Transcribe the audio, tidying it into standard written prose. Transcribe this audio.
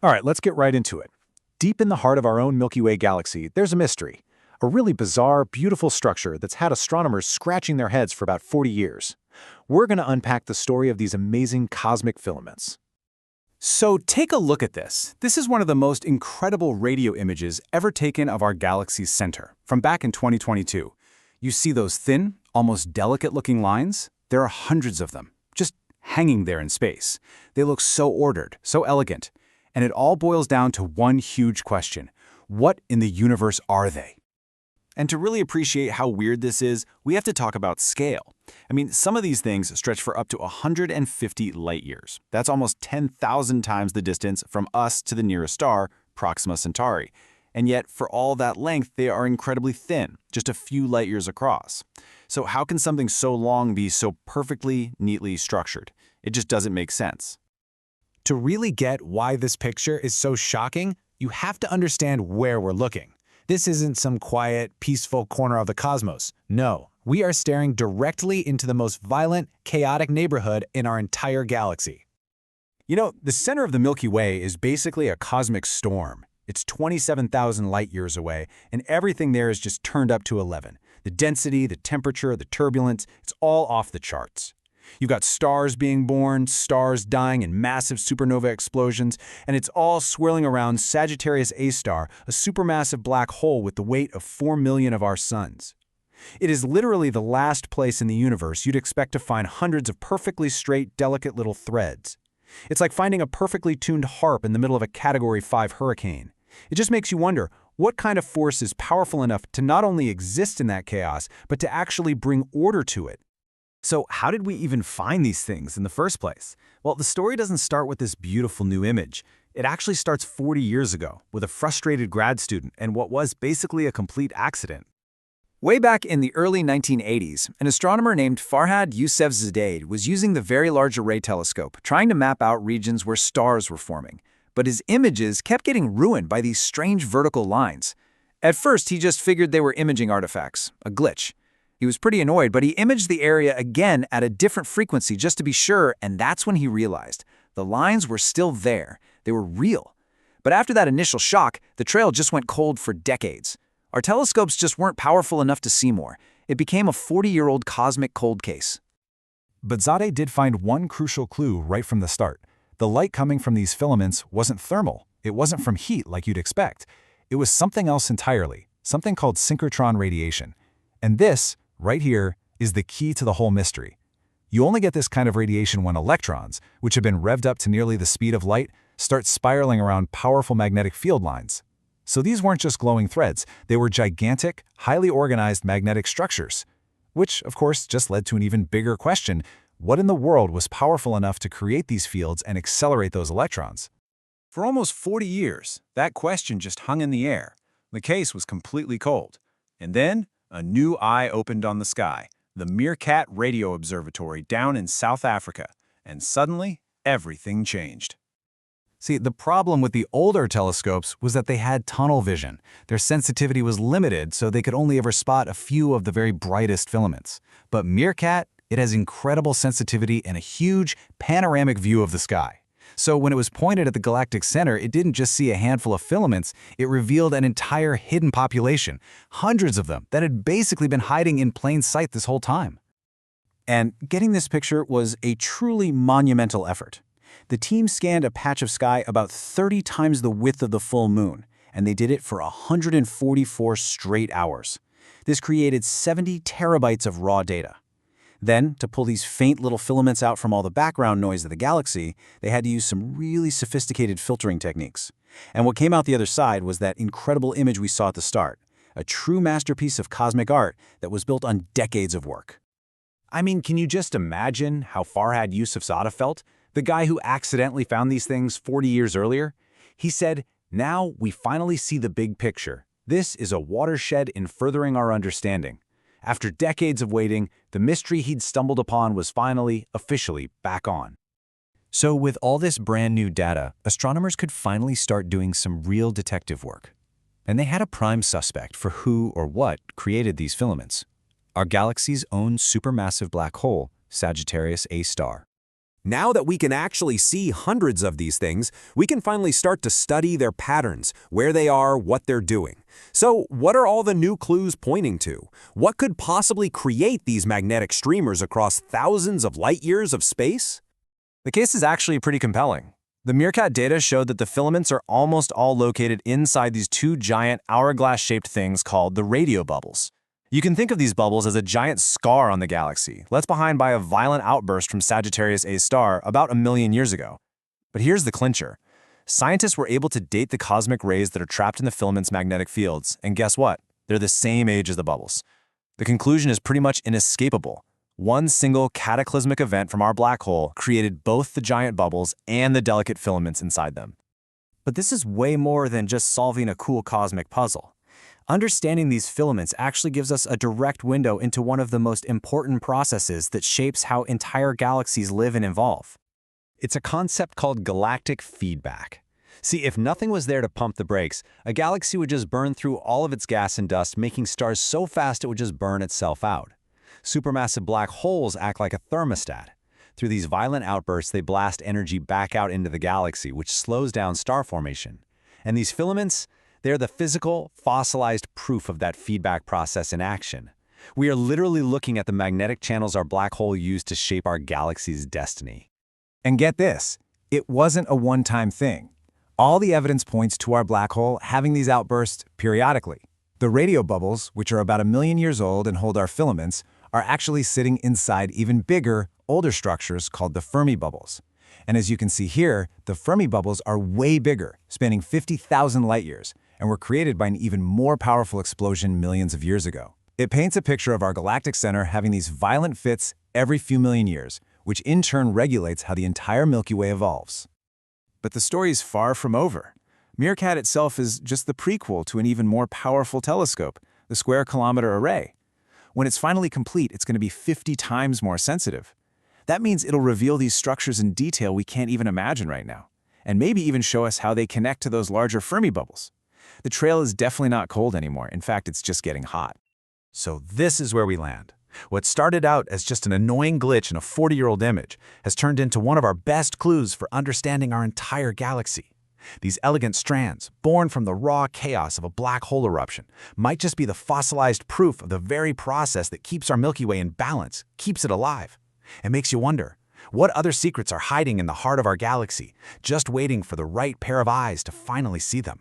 All right, let's get right into it. Deep in the heart of our own Milky Way galaxy, there's a mystery. A really bizarre, beautiful structure that's had astronomers scratching their heads for about 40 years. We're going to unpack the story of these amazing cosmic filaments. So take a look at this. This is one of the most incredible radio images ever taken of our galaxy's center, from back in 2022. You see those thin, almost delicate-looking lines? There are hundreds of them, just hanging there in space. They look so ordered, so elegant. And it all boils down to one huge question. What in the universe are they? And to really appreciate how weird this is, we have to talk about scale. I mean, some of these things stretch for up to 150 light years. That's almost 10,000 times the distance from us to the nearest star, Proxima Centauri. And yet, for all that length, they are incredibly thin, just a few light years across. So how can something so long be so perfectly, neatly structured? It just doesn't make sense. To really get why this picture is so shocking, you have to understand where we're looking. This isn't some quiet, peaceful corner of the cosmos. No, we are staring directly into the most violent, chaotic neighborhood in our entire galaxy. You know, the center of the Milky Way is basically a cosmic storm. It's 27,000 light years away, and everything there is just turned up to 11. The density, the temperature, the turbulence, it's all off the charts. You've got stars being born, stars dying in massive supernova explosions, and it's all swirling around Sagittarius A star, a supermassive black hole with the weight of 4 million of our suns. It is literally the last place in the universe you'd expect to find hundreds of perfectly straight, delicate little threads. It's like finding a perfectly tuned harp in the middle of a Category 5 hurricane. It just makes you wonder, what kind of force is powerful enough to not only exist in that chaos, but to actually bring order to it? So how did we even find these things in the first place? Well, the story doesn't start with this beautiful new image. It actually starts 40 years ago with a frustrated grad student and what was basically a complete accident. Way back in the early 1980s, an astronomer named Farhad Yousefzadeh was using the Very Large Array Telescope, trying to map out regions where stars were forming. But his images kept getting ruined by these strange vertical lines. At first, he just figured they were imaging artifacts, a glitch. He was pretty annoyed, but he imaged the area again at a different frequency just to be sure, and that's when he realized the lines were still there. They were real. But after that initial shock, the trail just went cold for decades. Our telescopes just weren't powerful enough to see more. It became a 40-year-old cosmic cold case. But Zadeh did find one crucial clue right from the start. The light coming from these filaments wasn't thermal. It wasn't from heat like you'd expect. It was something else entirely, something called synchrotron radiation. And this, right here, is the key to the whole mystery. You only get this kind of radiation when electrons, which have been revved up to nearly the speed of light, start spiraling around powerful magnetic field lines. So these weren't just glowing threads, they were gigantic, highly organized magnetic structures. Which, of course, just led to an even bigger question: what in the world was powerful enough to create these fields and accelerate those electrons? For almost 40 years, that question just hung in the air. The case was completely cold. And then, a new eye opened on the sky, the MeerKAT radio observatory down in South Africa, and suddenly, everything changed. See, the problem with the older telescopes was that they had tunnel vision. Their sensitivity was limited, so they could only ever spot a few of the very brightest filaments. But MeerKAT, it has incredible sensitivity and a huge, panoramic view of the sky. So when it was pointed at the galactic center, it didn't just see a handful of filaments, it revealed an entire hidden population, hundreds of them that had basically been hiding in plain sight this whole time. And getting this picture was a truly monumental effort. The team scanned a patch of sky about 30 times the width of the full moon, and they did it for 144 straight hours. This created 70 terabytes of raw data. Then, to pull these faint little filaments out from all the background noise of the galaxy, they had to use some really sophisticated filtering techniques. And what came out the other side was that incredible image we saw at the start, a true masterpiece of cosmic art that was built on decades of work. I mean, can you just imagine how Farhad Yousefzadeh felt, the guy who accidentally found these things 40 years earlier? He said, "Now we finally see the big picture. This is a watershed in furthering our understanding." After decades of waiting, the mystery he'd stumbled upon was finally, officially, back on. So with all this brand new data, astronomers could finally start doing some real detective work. And they had a prime suspect for who or what created these filaments: our galaxy's own supermassive black hole, Sagittarius A star. Now that we can actually see hundreds of these things, we can finally start to study their patterns, where they are, what they're doing. So, what are all the new clues pointing to? What could possibly create these magnetic streamers across thousands of light years of space? The case is actually pretty compelling. The MeerKAT data showed that the filaments are almost all located inside these two giant hourglass-shaped things called the radio bubbles. You can think of these bubbles as a giant scar on the galaxy, left behind by a violent outburst from Sagittarius A star about 1 million years ago. But here's the clincher. Scientists were able to date the cosmic rays that are trapped in the filament's magnetic fields, and guess what? They're the same age as the bubbles. The conclusion is pretty much inescapable. One single cataclysmic event from our black hole created both the giant bubbles and the delicate filaments inside them. But this is way more than just solving a cool cosmic puzzle. Understanding these filaments actually gives us a direct window into one of the most important processes that shapes how entire galaxies live and evolve. It's a concept called galactic feedback. See, if nothing was there to pump the brakes, a galaxy would just burn through all of its gas and dust, making stars so fast it would just burn itself out. Supermassive black holes act like a thermostat. Through these violent outbursts, they blast energy back out into the galaxy, which slows down star formation. And these filaments, they're the physical, fossilized proof of that feedback process in action. We are literally looking at the magnetic channels our black hole used to shape our galaxy's destiny. And get this, it wasn't a one-time thing. All the evidence points to our black hole having these outbursts periodically. The radio bubbles, which are about 1 million years old and hold our filaments, are actually sitting inside even bigger, older structures called the Fermi bubbles. And as you can see here, the Fermi bubbles are way bigger, spanning 50,000 light-years, and were created by an even more powerful explosion millions of years ago. It paints a picture of our galactic center having these violent fits every few million years, which in turn regulates how the entire Milky Way evolves. But the story's far from over. MeerKAT itself is just the prequel to an even more powerful telescope, the Square Kilometer Array. When it's finally complete, it's going to be 50 times more sensitive. That means it'll reveal these structures in detail we can't even imagine right now, and maybe even show us how they connect to those larger Fermi bubbles. The trail is definitely not cold anymore. In fact, it's just getting hot. So this is where we land. What started out as just an annoying glitch in a 40-year-old image has turned into one of our best clues for understanding our entire galaxy. These elegant strands, born from the raw chaos of a black hole eruption, might just be the fossilized proof of the very process that keeps our Milky Way in balance, keeps it alive. It makes you wonder, what other secrets are hiding in the heart of our galaxy, just waiting for the right pair of eyes to finally see them?